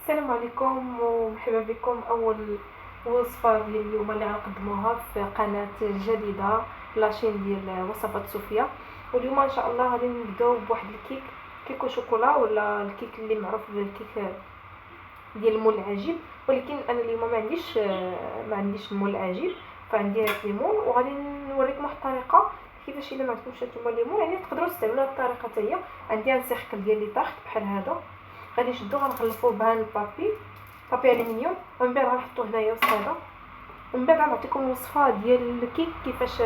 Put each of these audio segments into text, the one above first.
السلام عليكم ومرحبا بكم. اول وصفه ديال اليوم اللي غنقدموها في قناه جديده لاشين ديال وصفات صوفيا. واليوم ان شاء الله غادي نبداو بواحد الكيك وشوكولا، ولا الكيك اللي معروف بالكيك ديال مول العجيب. ولكن انا اليوم ما عنديش مول العجيب، فعندي هاد الليمون وغادي نوريكم واحد الطريقه كيفاش الا ما عندكمش نتوما الليمون، يعني تقدروا تستعملوا هاد الطريقه حتى هي. عندي ان سيركل ديال لي طاحت بحال هذا، غادي نشدو غنغلفوه بهاد بابي الومنيوم، ومن بعد غنحطوه هنايا وسط هذا. ومن بعد غنعطيكم الوصفه ديال الكيك كيفاش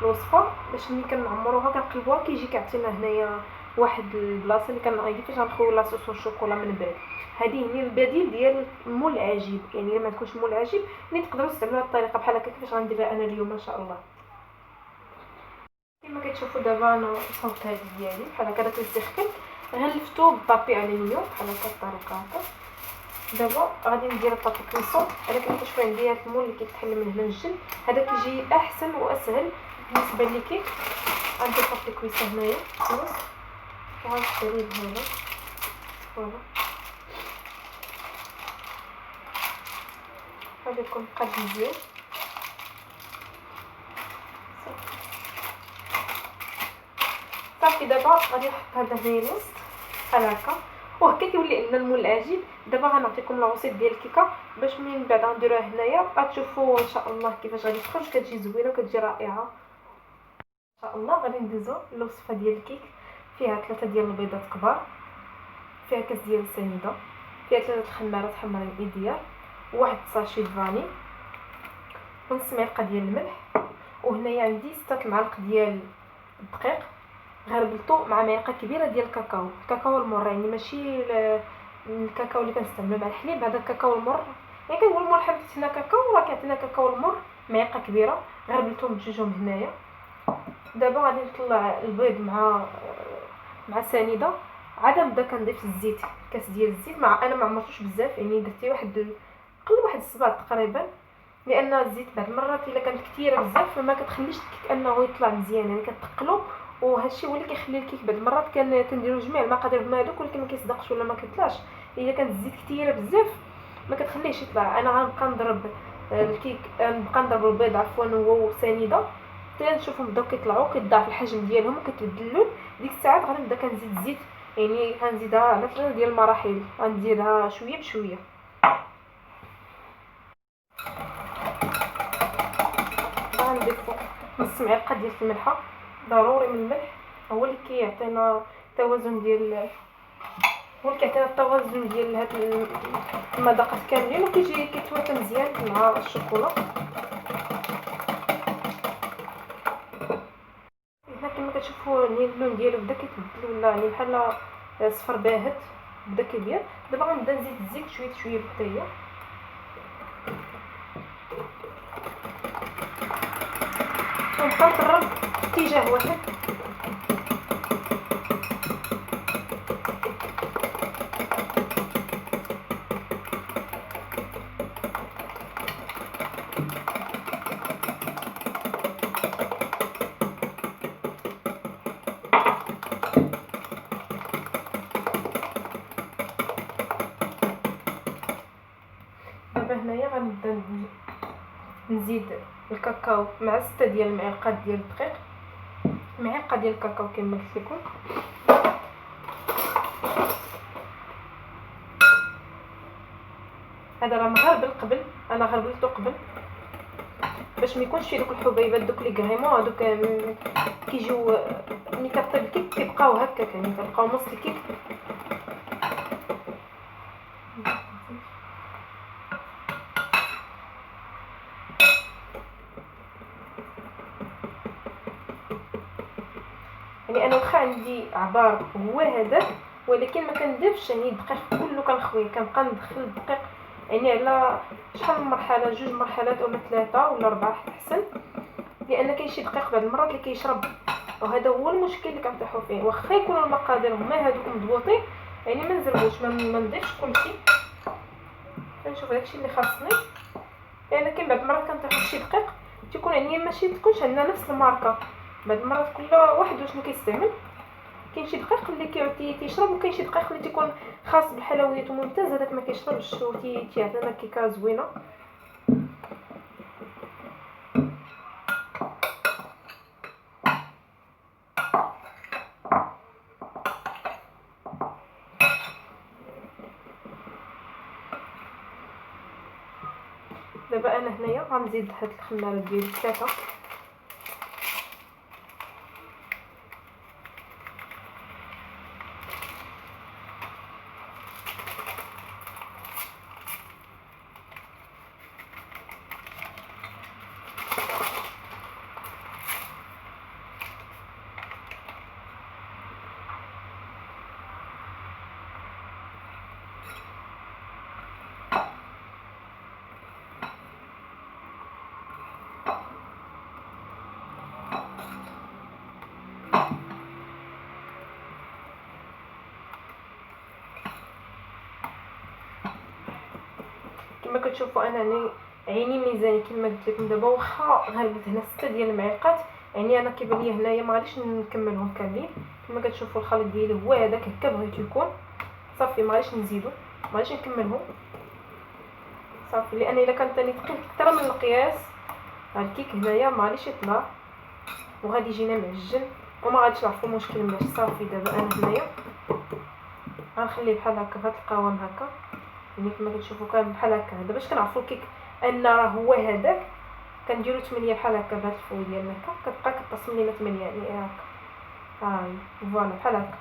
الوصفه باش ملي كنعمروها كنقلبوها كيجي كيعطينا هنايا واحد البلاصه اللي كيفاش غنخويو لاصوص والشوكولا من بعد. هذه هي البديل ديال مول العجيب، يعني الا ما عندكمش مول العجيب يعني تقدروا تستعملوا هذه الطريقه بحال هكا كيفاش غنديرها انا اليوم ان شاء الله. كما كتشوفوا دابا انا صوبت هذه ديالي بحال هكا، داك السيركل غلفتو ببابي الومنيوم بحال هكا الطريقه هكا. دابا غادي ندير البابي كريسون. انا كما كتشوفوا عندي هاد المول اللي كيتحل من هنا للجنب، هذا كيجي احسن واسهل بالنسبه لي. كيك غندير بابي كريسون هنايا خلاص، وغنشري هذا فوالا. غادي يكون قد مزيان صافي. دابا غادي نحط هذا هنايا الوسط بحال هكا، وهكا كيولي عندنا المول العجيب. دابا غنعطيكم الوصيف ديال الكيكه باش من بعد غنديروها هنايا غتشوفوا ان شاء الله كيفاش غادي تخرج. كتجي زوينه وكتجي رائعه ان شاء الله. غادي ندوزو للوصفه ديال الكيك. فيها 3 ديال البيضات كبار، فيها كاس ديال السنيده، فيها 3 الخمارات حمرين ايديال، وواحد ساشي فاني، ونص معلقه ديال الملح. وهنايا عندي 6 معالق ديال الدقيق غربلتو مع معلقه كبيره ديال الكاكاو المر، يعني ماشي الكاكاو اللي كنستعملو مع الحليب، هذا الكاكاو المر. يعني كنقول مول حبيت هنا كاكاو راه كيعطينا كاكاو المر معلقه كبيره. غربلتهم بجوجهم هنايا. دابا غادي نطلع البيض مع سنيده. عاد نبدا كنضيف الزيت، كاس ديال الزيت. انا ما عمرتوش بزاف، يعني درتي قل واحد الصباع تقريبا، لان الزيت بعض المرات الا كانت كثيره بزاف فما كتخليش الكيك انه يطلع مزيان، يعني كتقلو. وهادشي هو اللي كيخلي الكيك بعض المرات كنديروا جميع المقادير هما هذوك ولكن ما كيصدقش ولا ما كيطلعش. الا كانت الزيت كثيره بزاف ما كتخليهش يطلع. انا غنبقى نضرب الكيك، نبقى نضرب البيض عفوا هو وسنيده حتى نشوفهم بداو كيطلعوا كيضاعف الحجم ديالهم وكتبدل اللون. ديك الساعات غنبدا كنزيد الزيت، يعني غنزيدها على 3 ديال المراحل، غنديرها شويه بشويه. غنضيفو نص معلقه ديال الملحه، ضروري من الملح، هو اللي كيعطينا التوازن ديال هاد المذاقات كاملين، وكيجي كيتوافق مزيان مع الشوكولا. هنا كما كتشوفوا اللون ديالو بدا كيتبدل، ولا يعني بحال صفر باهت بدا كيبيض. دابا غنبدا نزيد الزيت شويه حتى هي، ونبقى نقرب في اتجاه واحد. دابا هنايا غنبدا نزيد الكاكاو مع 6 ديال المعالق ديال الدقيق، معلقه ديال الكاكاو كما قلت لكم. هذا راه مغربل قبل، انا غربلته قبل باش ما يكونش فيه دوك الحبيبات دوك لي كريمون هذوك كيجيو ملي كطيب الكيك كيبقاو هكاك، يعني كنبقاو نص الكيك. يعني انا واخا عندي عبار هو هذاك ولكن ما كنضيفش يعني الدقيق كله كنخويه، كنبقى ندخل الدقيق يعني على شحال من مرحله، 2 مرحلات ولا 3 ولا 4 احسن، لان كاين شي دقيق بعض المرات اللي كيشرب، وهذا هو المشكل اللي كنطيحوا فيه. واخا يكونوا المقادير هما هذوك مضبوطين يعني ما نزربوش، ما نضيفش كلشي، كنشوف داكشي اللي خاصني. لان كاين بعض المرات كنطيحوا فشي دقيق تيكون يعني ماشي تكونش عندنا نفس الماركه، بعض المرات كل واحد واش كيستعمل. كاين شي دقيق اللي كيعطي تيشرب، وكاين شي دقيق اللي تيكون خاص بالحلويات وممتاز، هذاك ما كيشربش تيعطينا كيكه زوينه. دابا انا هنايا غنزيد هاد الخماره ديالي 3. كما كتشوفوا انا عيني ميزاني كما قلت لكم دابا، واخا غربت هنا 6 ديال المعالق، يعني انا كيبان لي هنايا ما غاديش نكملهم كاملين. كما كتشوفوا الخليط ديالي هو هذاك هكا بغيتو يكون صافي، ما غاديش نزيدو، ما غاديش نكملهم صافي، لان الا كان ثاني ثقيل اكثر من القياس الكيك هنايا ما غاديش يطلع وغادي يجينا معجن وما غاديش نعرفوا المشكل مناش. صافي دابا انا هنايا غنخليه بحال هكا في هذا القوام هكا، يعني كما كتشوفوا كان بحال هكا. هذا باش كنعرفوا الكيك ان راه هو هذاك، كنديروا 8 بحال هكا بهذا الفو ديالنا هكا، كتبقى كتصم لينا 8 يعني هكا. هاي فوالا بحال هكا،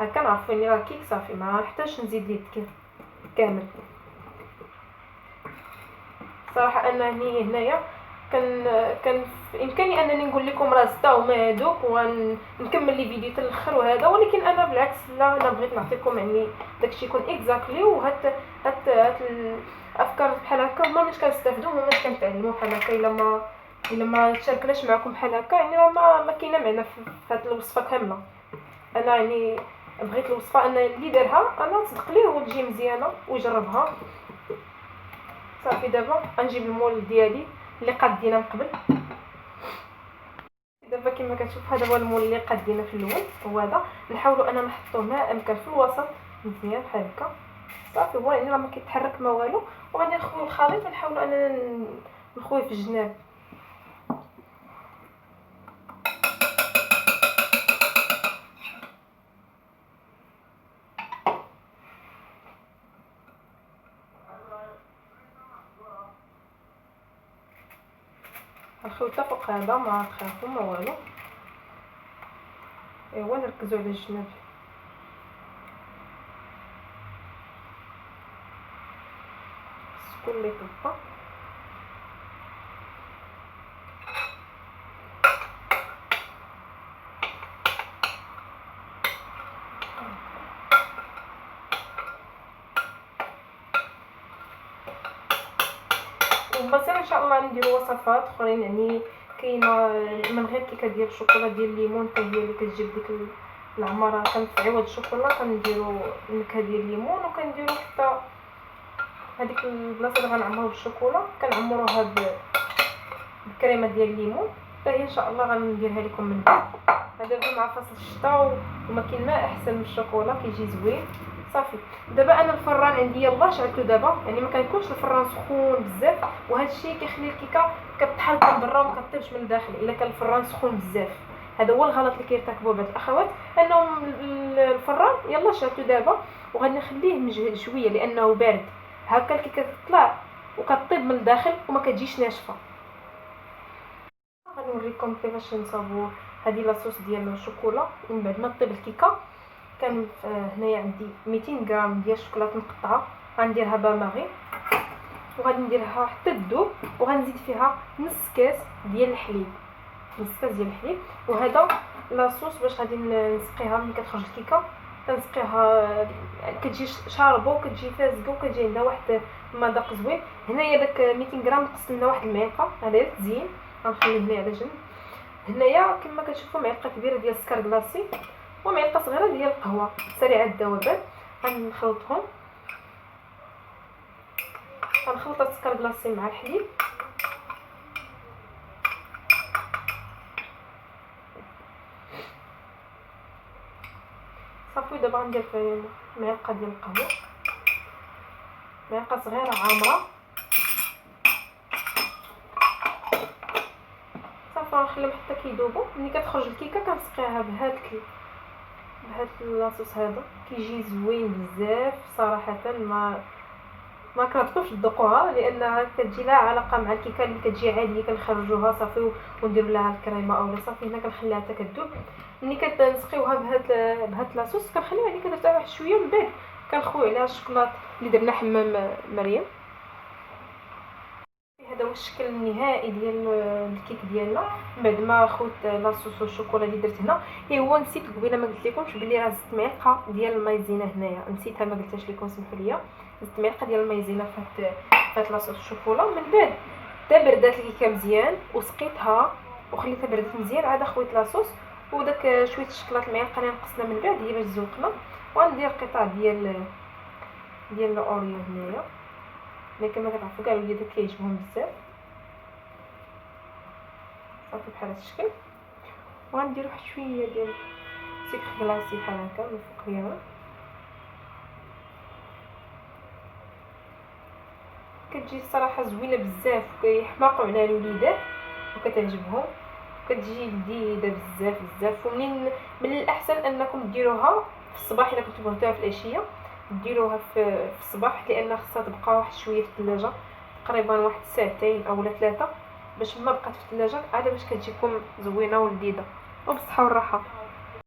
هكا نعرفوا اني راه الكيك صافي، ما نحتاجش نزيد ليه كامل. صراحه انني هنايا كان في امكاني انني نقول لكم راه 6 هما هذوك ونكمل لي فيديو حتى الاخر وهذا، ولكن انا بالعكس لا، انا بغيت نعطيكم يعني داكشي يكون اكزاكتلي، وهاد الافكار بحال هكا هما باش كنستافدوا، هما باش كنتعلموا بحال هكا. الا ما تشاركناش معكم بحال هكا يعني راه ما كاينه معنى في هاد الوصفه كامله. انا يعني بغيت الوصفه ان اللي دارها انا تصدق ليه وتجي مزيانه ويجربها. صافي دابا غنجيب المول ديالي اللي قادينا من قبل. دابا كما كتشوف هذا هو المول اللي قادينا في الاول، هو هذا. نحاولوا اننا نحطوه ما امكن في الوسط مزيان بحال هكا صافي، هو يعني راه ما كيتحرك ما والو. وغادي نخويو الخليط ونحاولوا اننا نخويه في الجناب. الخلطه فوق هذا ما تخافوا ما والو، ايوا نركزوا على الجناب. كل اللي طبقه ومازال ان شاء الله نديروا وصفات اخرين، يعني كاينه من غير كيكه ديال الشوكولا ديال الليمون حتى هي اللي كتجيب ديك العماره، في عوض الشوكولا كنديروا النكهه ديال الليمون، وكنديروا حتى هذيك البلاصه اللي غنعمروها بالشوكولا كنعمروها بالكريمه ديال الليمون حتى هي ان شاء الله غنديرها لكم من بعد. هذا مع فصل الشتاء وما كاين ما احسن من الشوكولا، كيجي زوين. صافي دابا انا الفران عندي يلاه شعلته دابا، يعني ما كيكونش الفران سخون بزاف، وهذا الشيء كيخلي الكيكه كتحرك من برا وما كطيبش من الداخل الا كان الفران سخون بزاف. هذا هو الغلط اللي كيرتكبوه بعض الاخوات، انهم الفران يلاه شعلته دابا وغادي نخليه مجهد شويه لانه بارد، هكا الكيكه كتطلع وكطيب من الداخل وما كتجيش ناشفه. غنوريكم كيفاش نصاوبوا هذه لاصوص ديال الشوكولا من بعد ما طيب الكيكه. كان هنايا عندي 200 غرام ديال الشوكولاته مقطعه، غنديرها باماغي وغادي نديرها حتى تذوب، وغنزيد فيها نص كاس ديال الحليب، وهذا لاصوص باش غادي نسقيها ملي كتخرج الكيكه، كنسقيها كتجي شاربه وكتجي فازقه وكتجي عندها واحد المذاق زوين. هنايا داك 200 غرام نقصت منها واحد المعلقه، هذا تزيين غنخليه هنا على جنب. هنايا كما كتشوفوا معلقه كبيره ديال السكر كلاصي ومعلقه صغيره ديال القهوه سريعه الذوبان. غنخلطهم، غنخلط السكر كلاصي مع الحليب دابا غندير في معلقه ديال القهوه، معلقه صغيره عامره صافي. غنخليهم حتى كيذوبوا. ملي كتخرج الكيكه كنسقيها بهاد لاصوص هذا، كيجي زوين بزاف صراحه. ما كنطلبش تذوقوها لانها كتجي لا علاقه مع الكيكه اللي كتجي عاديه كنخرجوها صافي ونديروا لها الكريمه اولا صافي. هنا كنخليها حتى كتذوب. ملي كتنسقيوها بهاد لاصوص كنخليوها يعني كترتاح واحد شويه، من بعد كنخوي عليها الشوكولات اللي درنا حمام مريم. هذا هو الشكل النهائي ديال الكيك ديالنا بعد ما خوت لاصوص والشوكولا اللي درت هنا. هو نسيت قبيله ما قلت لكمش بلي راه زدت معلقه ديال المايزينا هنايا، نسيتها ما قلتهاش لكم سمحوا لي. زدت معلقه ديال المايزينا فات لاصوص الشوكولا. من بعد حتى بردات الكيكه مزيان وسقيتها وخليتها بردت مزيان، عاد خويت لاصوص وداك شويه الشكلاط المعلقه اللي نقصنا من بعد هي باش تزوقنا. وغندير قطع ديال الاوريو هنايا، اللي كما كتعرفوا كاع الوليدات كيعجبهم بزاف صافي بحال هذا الشكل. وغندير واحد شويه ديال سكر كلاصي بحال هكا من فوق ديالها. كتجي الصراحه زوينه بزاف وكيحماقوا على الوليدات وكتعجبهم، كتجي لذيذه بزاف بزاف. ومنين من الاحسن انكم ديروها في الصباح الا كنتو بغيتوها في العشيه ديروها في الصباح، لان خصها تبقى واحد شويه في الثلاجه تقريبا واحد ساعتين او 3 باش ما بقات في الثلاجه عاد باش كتجيكم زوينه ولذيذه. وبالصحه والراحه.